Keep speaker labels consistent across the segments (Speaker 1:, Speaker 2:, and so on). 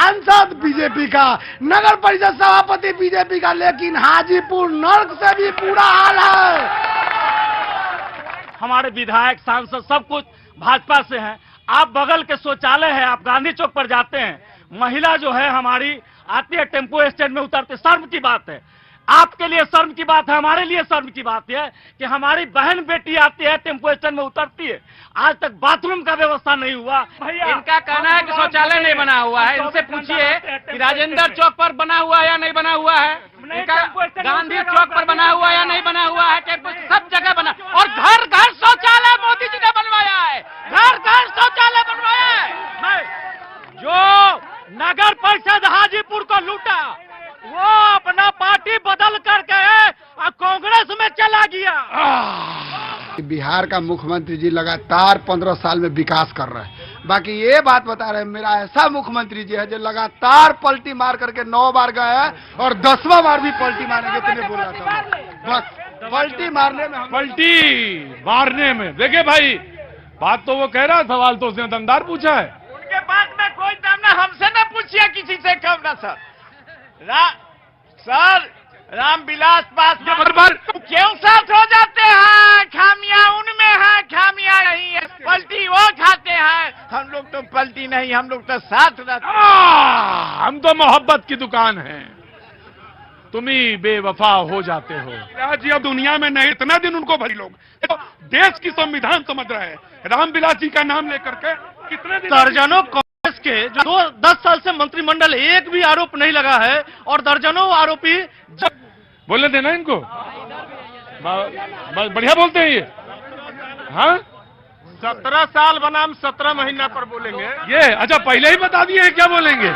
Speaker 1: सांसद बीजेपी का, नगर परिषद सभापति बीजेपी का, लेकिन हाजीपुर नर्क से भी बुरा हाल है।
Speaker 2: हमारे विधायक सांसद सब कुछ भाजपा से हैं। आप बगल के शौचालय है, आप गांधी चौक पर जाते हैं, महिला जो है हमारी आती है टेम्पो स्टैंड में उतरते, शर्म की बात है। आपके लिए शर्म की बात है, हमारे लिए शर्म की बात है कि हमारी बहन बेटी आती है टेम्पो स्टैंड में उतरती है, आज तक बाथरूम का व्यवस्था नहीं हुआ।
Speaker 3: इनका कहना है कि शौचालय नहीं बना हुआ है। इनसे पूछिए कि राजेंद्र चौक पर बना हुआ है या नहीं बना हुआ है, इनका गांधी चौक पर बना हुआ या नहीं बना हुआ है, सब जगह बना। और घर घर शौचालय मोदी जी ने बनवाया है, घर घर शौचालय बनवाया है।
Speaker 2: जो नगर परिषद हाजीपुर को लूटा वो अपना पार्टी बदल कर गए और कांग्रेस में चला गया।
Speaker 1: बिहार का मुख्यमंत्री जी लगातार 15 साल में विकास कर रहे हैं। बाकी ये बात बता रहे हैं, मेरा ऐसा मुख्यमंत्री जी है जो लगातार पलटी मार करके 9 बार गए हैं और 10वां बार भी पलटी मारेंगे। तुम्हें बोला था बस पलटी मारने में
Speaker 4: देखिए भाई, बात तो वो कह रहा, सवाल तो उसने दमदार पूछा है।
Speaker 3: उनके बात में कोई दम ना, हमसे न पूछिए, किसी से कम ना सर। सर रामविलास पासवान क्यों साथ हो जाते हैं? खामियां उनमें है, खामियां नहीं है, पलटी वो खाते हैं। हम लोग तो पलटी नहीं, हम लोग तो साथ रहते हैं।
Speaker 4: हम तो मोहब्बत की दुकान है, तुम ही बेवफा हो जाते हो। जी अब दुनिया में नहीं, इतना दिन उनको भरी लोग तो देश की संविधान समझ रहे हैं। रामविलास जी का नाम लेकर के कितने दिन
Speaker 2: दर्जनों कांग्रेस के जो 10 साल से मंत्रिमंडल एक भी आरोप नहीं लगा है और दर्जनों आरोपी
Speaker 4: बोलने देना इनको, बढ़िया बोलते हैं ये। हाँ
Speaker 2: 17 साल बनाम 17 महीना पर बोलेंगे।
Speaker 4: ये अच्छा पहले ही बता दिए क्या बोलेंगे?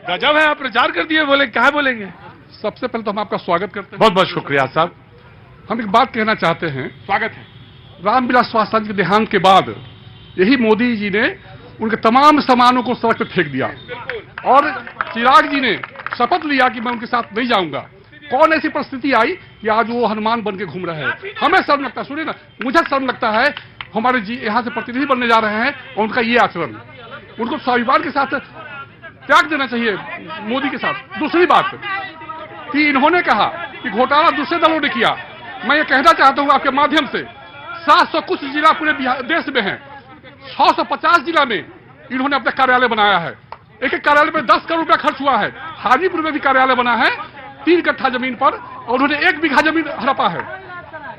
Speaker 4: गजब है, आप प्रचार कर दिए, बोले क्या बोलेंगे। सबसे पहले तो हम आपका स्वागत करते हैं। बहुत बहुत शुक्रिया साहब। हम एक बात कहना चाहते हैं, स्वागत है। रामविलास पासवान के देहांत के बाद यही मोदी जी ने उनके तमाम सामानों को सड़क पर फेंक दिया और चिराग जी ने शपथ लिया कि मैं उनके साथ नहीं जाऊंगा। कौन ऐसी परिस्थिति आई कि आज वो हनुमान बन के घूम रहे हैं? हमें शर्म लगता है, सुनिए ना, मुझे शर्म लगता है। हमारे जी यहाँ से प्रतिनिधि बनने जा रहे हैं और उनका ये आचरण, उनको स्वाभिमान के साथ त्याग देना चाहिए मोदी के साथ। दूसरी बात कि इन्होंने कहा कि घोटाला दूसरे दलों ने किया। मैं ये कहना चाहता हूँ आपके माध्यम से, 700 कुछ जिला पूरे देश में है, 650 जिला में इन्होंने अपना कार्यालय बनाया है। एक एक कार्यालय में 10 करोड़ रुपया खर्च हुआ है। हाजीपुर में भी कार्यालय बना है 3 कट्ठा जमीन पर और उन्होंने 1 बीघा जमीन हड़पा है।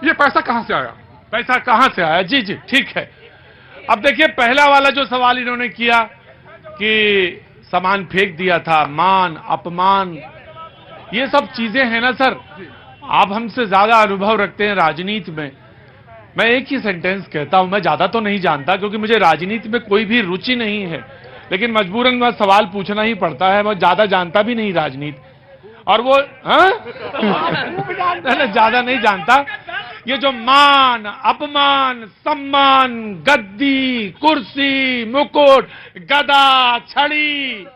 Speaker 4: ये पैसा कहां से आया? पैसा कहां से आया? जी जी ठीक है। अब देखिए, पहला वाला जो सवाल इन्होंने किया कि सामान फेंक दिया था, मान अपमान, ये सब चीजें हैं ना सर, आप हमसे ज्यादा अनुभव रखते हैं राजनीति में। मैं एक ही सेंटेंस कहता हूं, मैं ज्यादा तो नहीं जानता क्योंकि मुझे राजनीति में कोई भी रुचि नहीं है, लेकिन मजबूरन मैं सवाल पूछना ही पड़ता है। मैं ज्यादा जानता भी नहीं राजनीति, और वो ज्यादा नहीं जानता। ये जो मान अपमान सम्मान, गद्दी कुर्सी मुकुट गदा छड़ी,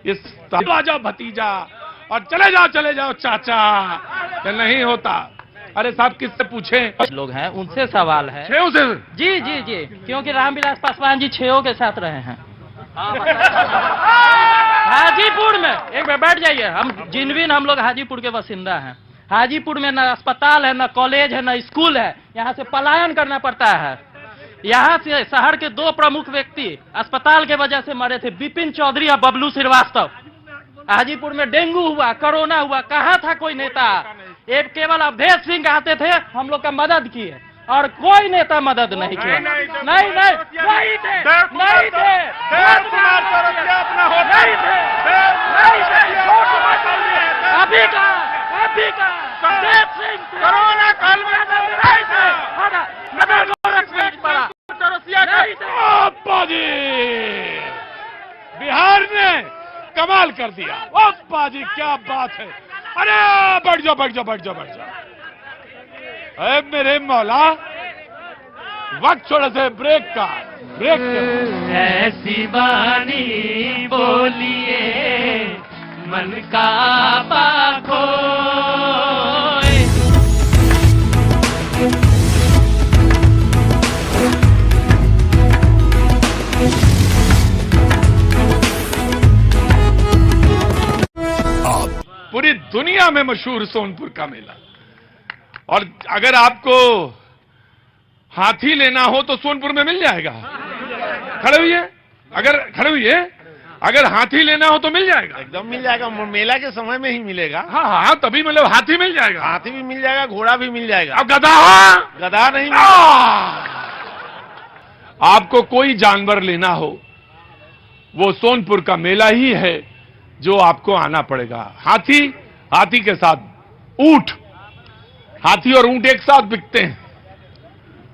Speaker 4: ये जाओ भतीजा और चले जाओ चाचा, ये नहीं होता। अरे साहब किससे पूछें?
Speaker 3: लोग हैं उनसे सवाल है।
Speaker 4: छेओ से?
Speaker 3: जी जी जी, क्योंकि रामविलास पासवान जी छेओ के साथ रहे हैं हाजीपुर में। एक बार बैठ जाइए, हम जिनविन हम लोग हाजीपुर के बासिंदा हैं। हाजीपुर में न अस्पताल है, न कॉलेज है, न स्कूल है। यहाँ से पलायन करना पड़ता है। यहाँ से शहर के 2 प्रमुख व्यक्ति अस्पताल के वजह से मरे थे, विपिन चौधरी और बबलू श्रीवास्तव। हाजीपुर में डेंगू हुआ, कोरोना हुआ, कहाँ था कोई नेता? एक केवल अवधेश सिंह आते थे, हम लोग का मदद किए और कोई नेता मदद नहीं किया। नहीं थे अभी का कोरोना काल में
Speaker 4: बिहार ने कमाल कर दिया। ओ बाजी क्या बात है। अरे बैठ जाओ। अरे मेरे मौला, वक्त थोड़ा से ब्रेक का।
Speaker 3: ऐसी बानी बोलिए मन का पाखो।
Speaker 4: दुनिया में मशहूर सोनपुर का मेला। और अगर आपको हाथी लेना हो तो सोनपुर में मिल जाएगा। खड़े हुई है, अगर हाथी लेना हो तो मिल जाएगा,
Speaker 5: एकदम मिल जाएगा। मेला के समय में ही मिलेगा।
Speaker 4: हाँ हाँ, तभी मतलब हाथी मिल जाएगा,
Speaker 5: हाथी भी मिल जाएगा, घोड़ा भी मिल जाएगा।
Speaker 4: अब गधा,
Speaker 5: गधा नहीं
Speaker 4: आपको कोई जानवर लेना हो वो सोनपुर का मेला ही है जो आपको आना पड़ेगा। हाथी के साथ ऊंट, हाथी और ऊंट एक साथ बिकते हैं।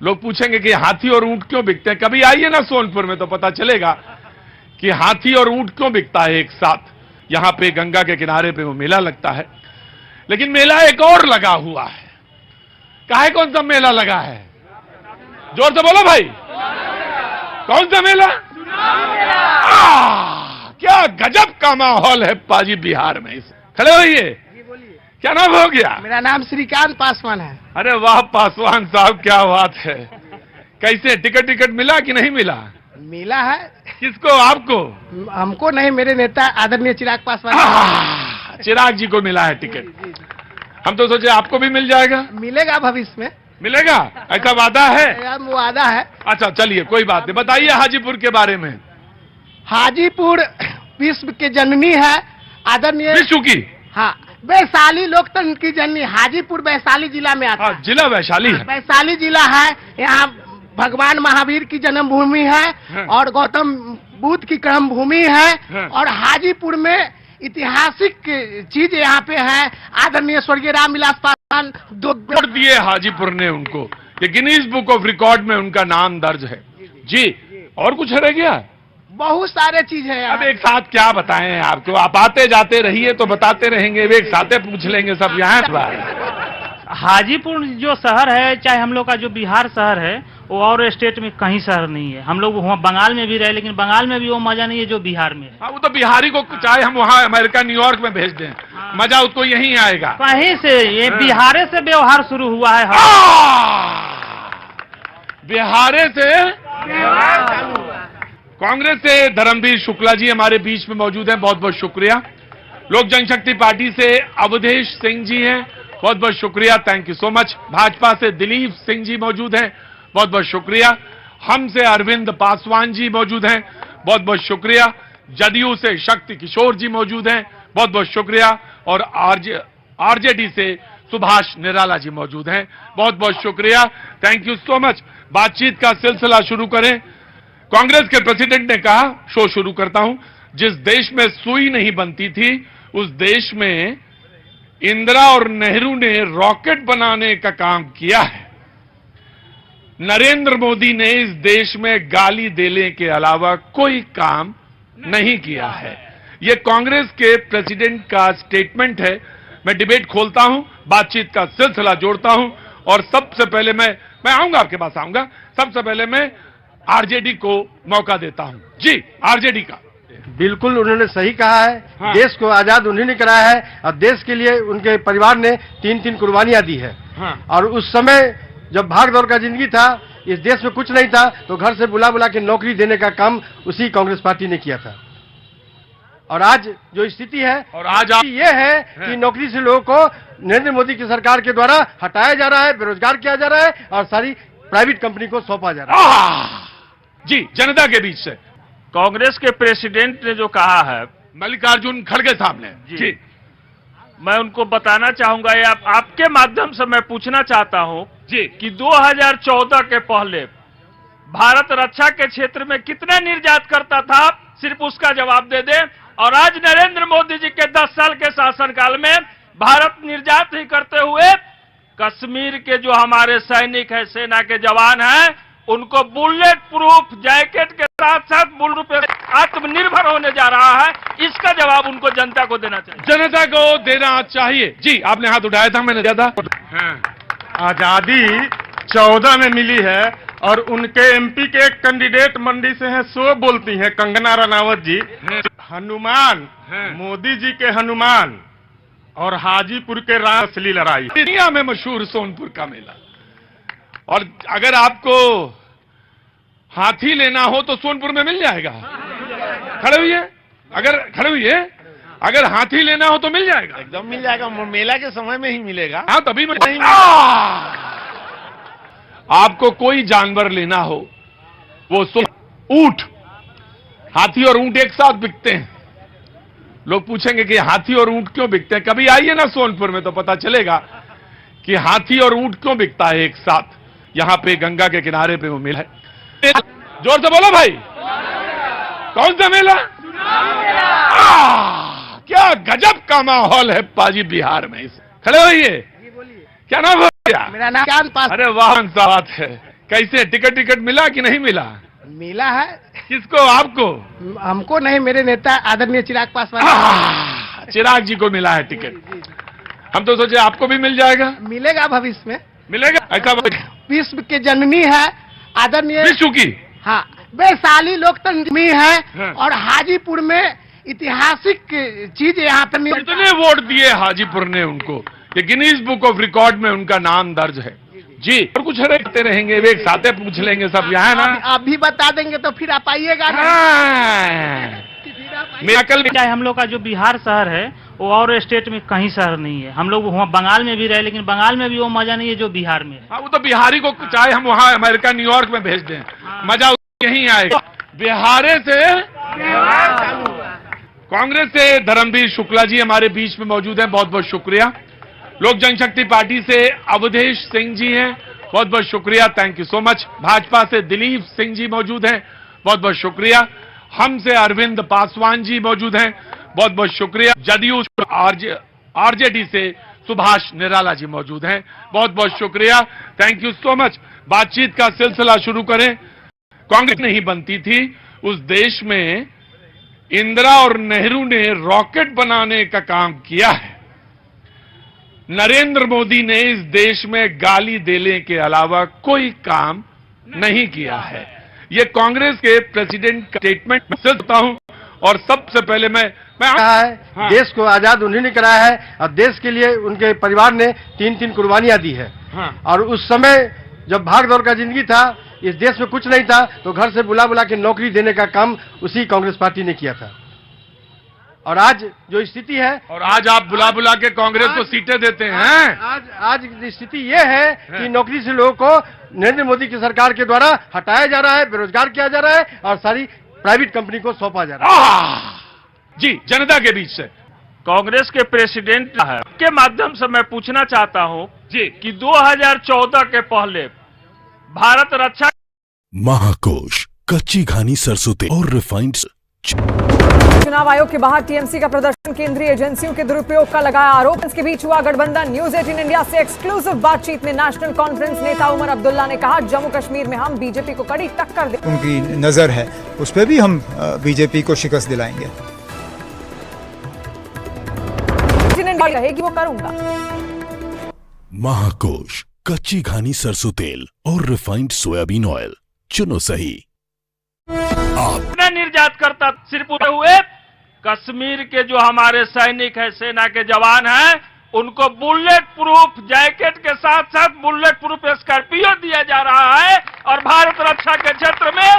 Speaker 4: लोग पूछेंगे कि हाथी और ऊंट क्यों बिकते हैं, कभी आइए ना सोनपुर में तो पता चलेगा कि हाथी और ऊंट क्यों बिकता है एक साथ। यहां पे गंगा के किनारे पे वो मेला लगता है, लेकिन मेला एक और लगा हुआ है। काहे कौन सा मेला लगा है, जोर से बोलो भाई, कौन सा मेला? क्या गजब का माहौल है पाजी बिहार में। खड़े होइए, क्या नाम हो गया?
Speaker 6: मेरा नाम श्रीकांत पासवान है।
Speaker 4: अरे वाह पासवान साहब, क्या बात है। कैसे टिकट मिला कि नहीं मिला?
Speaker 6: मिला है।
Speaker 4: किसको? आपको?
Speaker 6: हमको नहीं, मेरे नेता आदरणीय चिराग पासवान।
Speaker 4: चिराग जी को मिला है टिकट। हम तो सोचे आपको भी मिल जाएगा।
Speaker 6: मिलेगा भविष्य में,
Speaker 4: मिलेगा, ऐसा वादा है?
Speaker 6: वादा है।
Speaker 4: अच्छा चलिए, कोई बात नहीं, बताइए हाजीपुर के बारे में।
Speaker 6: हाजीपुर विश्व के जननी है, आदरणीय
Speaker 4: विश्व की।
Speaker 6: हाँ, वैशाली लोकतंत्र की जननी। हाजीपुर वैशाली जिला में आता है।
Speaker 4: जिला वैशाली है।
Speaker 6: वैशाली जिला है। यहाँ भगवान महावीर की जन्मभूमि है और गौतम बुद्ध की कर्म भूमि है। और हाजीपुर में ऐतिहासिक चीज यहाँ पे है। आदरणीय स्वर्गीय रामविलास पासवान
Speaker 4: जोड़ दिए हाजीपुर ने उनको, ये गिनीज बुक ऑफ रिकॉर्ड में उनका नाम दर्ज है जी। और कुछ रह गया?
Speaker 6: बहुत सारे चीज है।
Speaker 4: अब एक साथ क्या बताएं आपको, आप आते जाते रहिए तो बताते रहेंगे, एक साथ पूछ लेंगे सब। यहाँ
Speaker 7: हाजीपुर जो शहर है, चाहे हम लोग का जो बिहार शहर है, वो और स्टेट में कहीं शहर नहीं है। हम लोग वहाँ बंगाल में भी रहे, लेकिन बंगाल में भी वो मजा नहीं है जो बिहार में है।
Speaker 4: हाँ, वो तो बिहारी को चाहे हम वहाँ अमेरिका न्यूयॉर्क में भेज दें, मजा उसको यहीं आएगा।
Speaker 7: कहीं से ये बिहारे से व्यवहार शुरू हुआ है।
Speaker 4: बिहारे से कांग्रेस से धर्मवीर शुक्ला जी हमारे बीच में मौजूद हैं, बहुत बहुत शुक्रिया। लोक जनशक्ति पार्टी से अवधेश सिंह जी हैं, बहुत बहुत शुक्रिया, thank you so much. Bhajpa से दिलीप सिंह जी मौजूद हैं, बहुत बहुत शुक्रिया। हम से अरविंद पासवान जी मौजूद हैं, बहुत बहुत शुक्रिया। जदयू से शक्ति किशोर जी मौजूद हैं, बहुत बहुत शुक्रिया। और आरजेडी से सुभाष निराला जी मौजूद हैं, बहुत बहुत शुक्रिया, थैंक यू सो मच। बातचीत का सिलसिला शुरू करें। कांग्रेस के प्रेसिडेंट ने कहा, शो शुरू करता हूं, जिस देश में सुई नहीं बनती थी उस देश में इंदिरा और नेहरू ने रॉकेट बनाने का काम किया है। नरेंद्र मोदी ने इस देश में गाली देने के अलावा कोई काम नहीं किया है। यह कांग्रेस के प्रेसिडेंट का स्टेटमेंट है। मैं डिबेट खोलता हूं, बातचीत का सिलसिला जोड़ता हूं और सबसे पहले मैं आऊंगा, आपके पास आऊंगा। सबसे पहले मैं आरजेडी को मौका देता हूं। जी, आरजेडी का।
Speaker 8: बिल्कुल उन्होंने सही कहा है।
Speaker 4: हाँ।
Speaker 8: देश को आजाद उन्होंने कराया है और देश के लिए उनके परिवार ने 3-3 कुर्बानियां दी है।
Speaker 4: हाँ।
Speaker 8: और उस समय जब भाग दौड़ का जिंदगी था, इस देश में कुछ नहीं था, तो घर से बुला बुला के नौकरी देने का काम उसी कांग्रेस पार्टी ने किया था। और आज जो स्थिति है,
Speaker 4: और आज
Speaker 8: ये है कि नौकरी से लोगों को नरेंद्र मोदी की सरकार के द्वारा हटाया जा रहा है, बेरोजगार किया जा रहा है और सारी प्राइवेट कंपनी को सौंपा जा रहा है।
Speaker 4: जी, जनता के बीच से
Speaker 2: कांग्रेस के प्रेसिडेंट ने जो कहा है
Speaker 4: मल्लिकार्जुन खड़गे साहब ने, जी,
Speaker 2: मैं उनको बताना चाहूंगा, ये आपके माध्यम से मैं पूछना चाहता हूं
Speaker 4: जी
Speaker 2: कि 2014 के पहले भारत रक्षा के क्षेत्र में कितना निर्यात करता था, सिर्फ उसका जवाब दे दे। और आज नरेंद्र मोदी जी के 10 साल के शासनकाल में भारत निर्यात ही करते हुए कश्मीर के जो हमारे सैनिक हैं, सेना के जवान हैं, उनको बुलेट प्रूफ जैकेट के साथ साथ मूल रूप से आत्मनिर्भर होने जा रहा है। इसका जवाब उनको जनता को देना चाहिए।
Speaker 4: जनता को देना चाहिए। जी, आपने हाथ उठाया था, मैंने दिया था।
Speaker 5: आजादी 14 में मिली है और उनके एमपी के एक कैंडिडेट मंडी से हैं, सो बोलती हैं कंगना रनावत जी। हनुमान, मोदी जी के हनुमान और हाजीपुर के राम असली लड़ाई।
Speaker 4: दुनिया में मशहूर सोनपुर का मेला। और अगर आपको हाथी लेना हो तो सोनपुर में मिल जाएगा। खड़े हुई है, अगर हाथी लेना हो तो मिल जाएगा,
Speaker 5: एकदम मिल जाएगा, मेला के समय में ही मिलेगा।
Speaker 4: हाँ तभी आपको कोई जानवर लेना हो, वो ऊंट, हाथी और ऊंट एक साथ बिकते हैं। लोग पूछेंगे कि हाथी और ऊंट क्यों बिकते हैं, कभी आइए ना सोनपुर में तो पता चलेगा कि हाथी और ऊंट क्यों बिकता है एक साथ। यहां पे गंगा के किनारे पे वो मेला है। जोर से बोलो भाई, कौन सा मेला? क्या गजब का माहौल है पाजी बिहार में। इस खड़े होइए, क्या नाम है?
Speaker 6: मेरा नाम चांद पास।
Speaker 4: अरे वाह सा बात है। कैसे टिकट मिला कि नहीं मिला?
Speaker 6: मिला है।
Speaker 4: किसको? आपको?
Speaker 6: हमको नहीं, मेरे नेता आदरणीय चिराग पासवान।
Speaker 4: चिराग जी को मिला है टिकट। हम तो सोचे आपको भी मिल जाएगा।
Speaker 6: मिलेगा भविष्य में,
Speaker 4: मिलेगा ऐसा।
Speaker 6: विश्व के जननी है आदरणीय,
Speaker 4: विश्व की,
Speaker 6: हाँ, वैशाली लोकतंत्र में है।
Speaker 4: हाँ।
Speaker 6: और हाजीपुर में ऐतिहासिक चीज यहाँ पे
Speaker 4: कितने वोट दिए हाजीपुर ने उनको, ये गिनीज बुक ऑफ रिकॉर्ड में उनका नाम दर्ज है जी। और कुछ रखते रहेंगे, एक साथे पूछ लेंगे सब यहाँ ना।
Speaker 6: आप भी बता देंगे तो फिर आप आइएगा ना।
Speaker 4: मेरा कल
Speaker 7: चाहे हम लोग का जो बिहार शहर है वो और स्टेट में कहीं शहर नहीं है। हम लोग वहाँ बंगाल में भी रहे, लेकिन बंगाल में भी वो मजा नहीं है जो बिहार में है।
Speaker 4: हाँ, वो तो बिहारी को चाहे हम वहाँ अमेरिका न्यूयॉर्क में भेज दें, मजा यहीं आएगा। बिहारे से कांग्रेस से धर्मवीर शुक्ला जी हमारे बीच में मौजूद हैं, बहुत बहुत शुक्रिया। लोक जनशक्ति पार्टी से अवधेश सिंह जी हैं, बहुत बहुत शुक्रिया, thank you so much. Bhajpa से दिलीप सिंह जी मौजूद हैं, बहुत बहुत शुक्रिया। हमसे अरविंद पासवान जी मौजूद हैं, बहुत बहुत शुक्रिया। जदयू आरजेडी से सुभाष निराला जी मौजूद हैं, बहुत बहुत शुक्रिया, थैंक यू सो मच। बातचीत का सिलसिला शुरू करें। कांग्रेस नहीं बनती थी उस देश में, इंदिरा और नेहरू ने रॉकेट बनाने का काम किया है। नरेंद्र मोदी ने इस देश में गाली देने के अलावा कोई काम नहीं किया है। ये कांग्रेस के प्रेसिडेंट का स्टेटमेंट मैं सुनता हूं। और सबसे पहले मैं
Speaker 8: हाँ। देश को आजाद उन्होंने कराया है और देश के लिए उनके परिवार ने 3-3 कुर्बानियां दी है।
Speaker 4: हाँ।
Speaker 8: और उस समय जब भाग दौड़ का जिंदगी था, इस देश में कुछ नहीं था, तो घर से बुला के नौकरी देने का काम उसी कांग्रेस पार्टी ने किया था। और आज जो स्थिति है,
Speaker 4: और आज आप बुला के कांग्रेस को सीटें देते हैं।
Speaker 8: आज स्थिति ये है कि नौकरी से लोगों को नरेंद्र मोदी की सरकार के द्वारा हटाया जा रहा है, बेरोजगार किया जा रहा है और सारी प्राइवेट कंपनी को सौंपा जा रहा है।
Speaker 4: जी, जनता के बीच से
Speaker 2: कांग्रेस के प्रेसिडेंट है के माध्यम से मैं पूछना चाहता हूं जी कि 2014 के पहले भारत रक्षा
Speaker 9: महाकोश, कच्ची घानी सरसों तेल और रिफाइंड।
Speaker 10: चुनाव आयोग के बाहर टीएमसी का प्रदर्शन, केंद्रीय एजेंसियों के दुरुपयोग का लगाया आरोप। इसके बीच हुआ गठबंधन। न्यूज 18 इंडिया से एक्सक्लूसिव बातचीत में नेशनल कॉन्फ्रेंस नेता उमर अब्दुल्ला ने कहा, जम्मू कश्मीर में हम बीजेपी को कड़ी टक्कर दें।
Speaker 11: उनकी नजर है उस पर भी हम बीजेपी को शिकस्त दिलाएंगे।
Speaker 10: रहेगी वो करूंगा।
Speaker 9: महाकोश, कच्ची घानी सरसों तेल और रिफाइंड सोयाबीन ऑयल, चुनो सही। आप
Speaker 2: निर्यात करता सिर्फ हुए कश्मीर के जो हमारे सैनिक है, सेना के जवान हैं, उनको बुलेट प्रूफ जैकेट के साथ साथ बुलेट प्रूफ स्कॉर्पियो दिया जा रहा है और भारत रक्षा के क्षेत्र में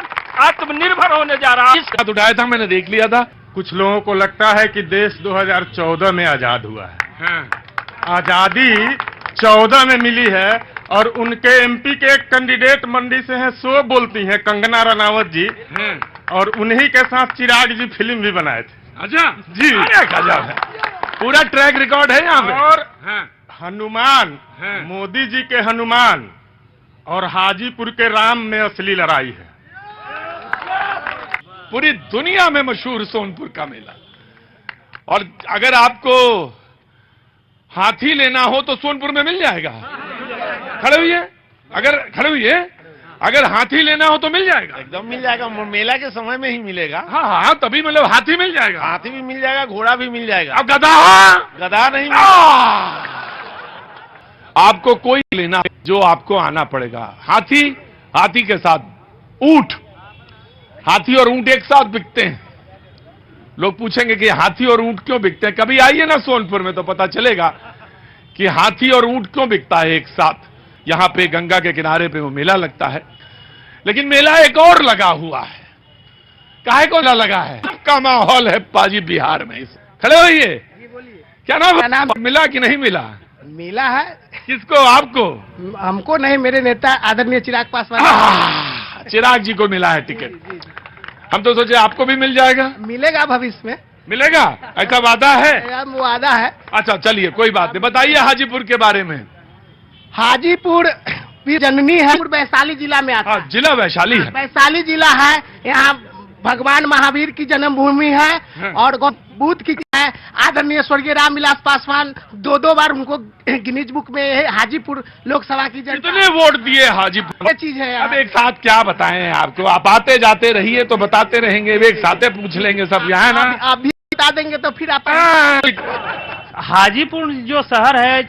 Speaker 2: आत्मनिर्भर होने जा रहा है।
Speaker 4: बात उठाया था, मैंने देख लिया था।
Speaker 5: कुछ लोगों को लगता है कि देश 2014 में आजाद हुआ है।
Speaker 4: हाँ।
Speaker 5: आजादी 14 में मिली है और उनके एमपी के एक कैंडिडेट मंडी से हैं, सो बोलती हैं कंगना रनावत जी। और उन्हीं के साथ चिराग जी फिल्म भी बनाए थे।
Speaker 4: अच्छा
Speaker 5: जी,
Speaker 4: अरे गजब है, पूरा ट्रैक रिकॉर्ड है यहाँ पे।
Speaker 5: और हनुमान, मोदी जी के हनुमान और हाजीपुर के राम में असली लड़ाई है।
Speaker 4: पूरी दुनिया में मशहूर सोनपुर का मेला। और अगर आपको हाथी लेना हो तो सोनपुर में मिल जाएगा। खड़े हुए, अगर हाथी लेना हो तो मिल जाएगा,
Speaker 5: एकदम मिल जाएगा, मेला के समय में ही मिलेगा।
Speaker 4: हाँ, तभी मतलब हाथी मिल जाएगा।
Speaker 5: हाथी भी मिल जाएगा, घोड़ा भी मिल जाएगा।
Speaker 4: अब गधा,
Speaker 5: गधा नहीं
Speaker 4: आपको कोई लेना जो आपको आना पड़ेगा। हाथी के साथ ऊंट, हाथी और ऊंट एक साथ बिकते हैं। लोग पूछेंगे कि हाथी और ऊंट क्यों बिकते हैं, कभी आइए ना सोनपुर में तो पता चलेगा कि हाथी और ऊंट क्यों बिकता है एक साथ। यहां पे गंगा के किनारे पे वो मेला लगता है। लेकिन मेला एक और लगा हुआ है। काहे को लगा है? का माहौल है पाजी बिहार में। इस खड़े होइए। क्या
Speaker 6: क्या
Speaker 4: नाम
Speaker 6: नाम?
Speaker 4: मिला कि नहीं मिला?
Speaker 6: मिला है,
Speaker 4: किसको? आपको?
Speaker 6: हमको नहीं, मेरे नेता आदरणीय चिराग पासवान
Speaker 4: चिराग जी को मिला है टिकट। हम तो सोचे आपको भी मिल जाएगा।
Speaker 6: मिलेगा भविष्य में,
Speaker 4: मिलेगा, ऐसा वादा है?
Speaker 6: वादा है।
Speaker 4: अच्छा चलिए कोई बात नहीं, बताइए हाजीपुर के बारे में।
Speaker 6: हाजीपुर भी जननी है, वैशाली जिला में आता
Speaker 4: हाँ,
Speaker 6: है।
Speaker 4: जिला वैशाली है।
Speaker 6: वैशाली जिला है, यहाँ भगवान महावीर की जन्मभूमि है और बुद्ध की है। आदरणीय स्वर्गीय रामविलास पासवान 2 बार उनको गिनीज बुक में हाजीपुर लोकसभा की
Speaker 4: कितने वोट दिए हाजीपुर?
Speaker 6: ये चीज है।
Speaker 4: अब एक साथ क्या बताएं आपको, आप आते जाते रहिए तो बताते रहेंगे, एक साथ पूछ लेंगे सब यहाँ ना।
Speaker 6: आप भी बता देंगे तो फिर आप
Speaker 7: हाजीपुर जो शहर है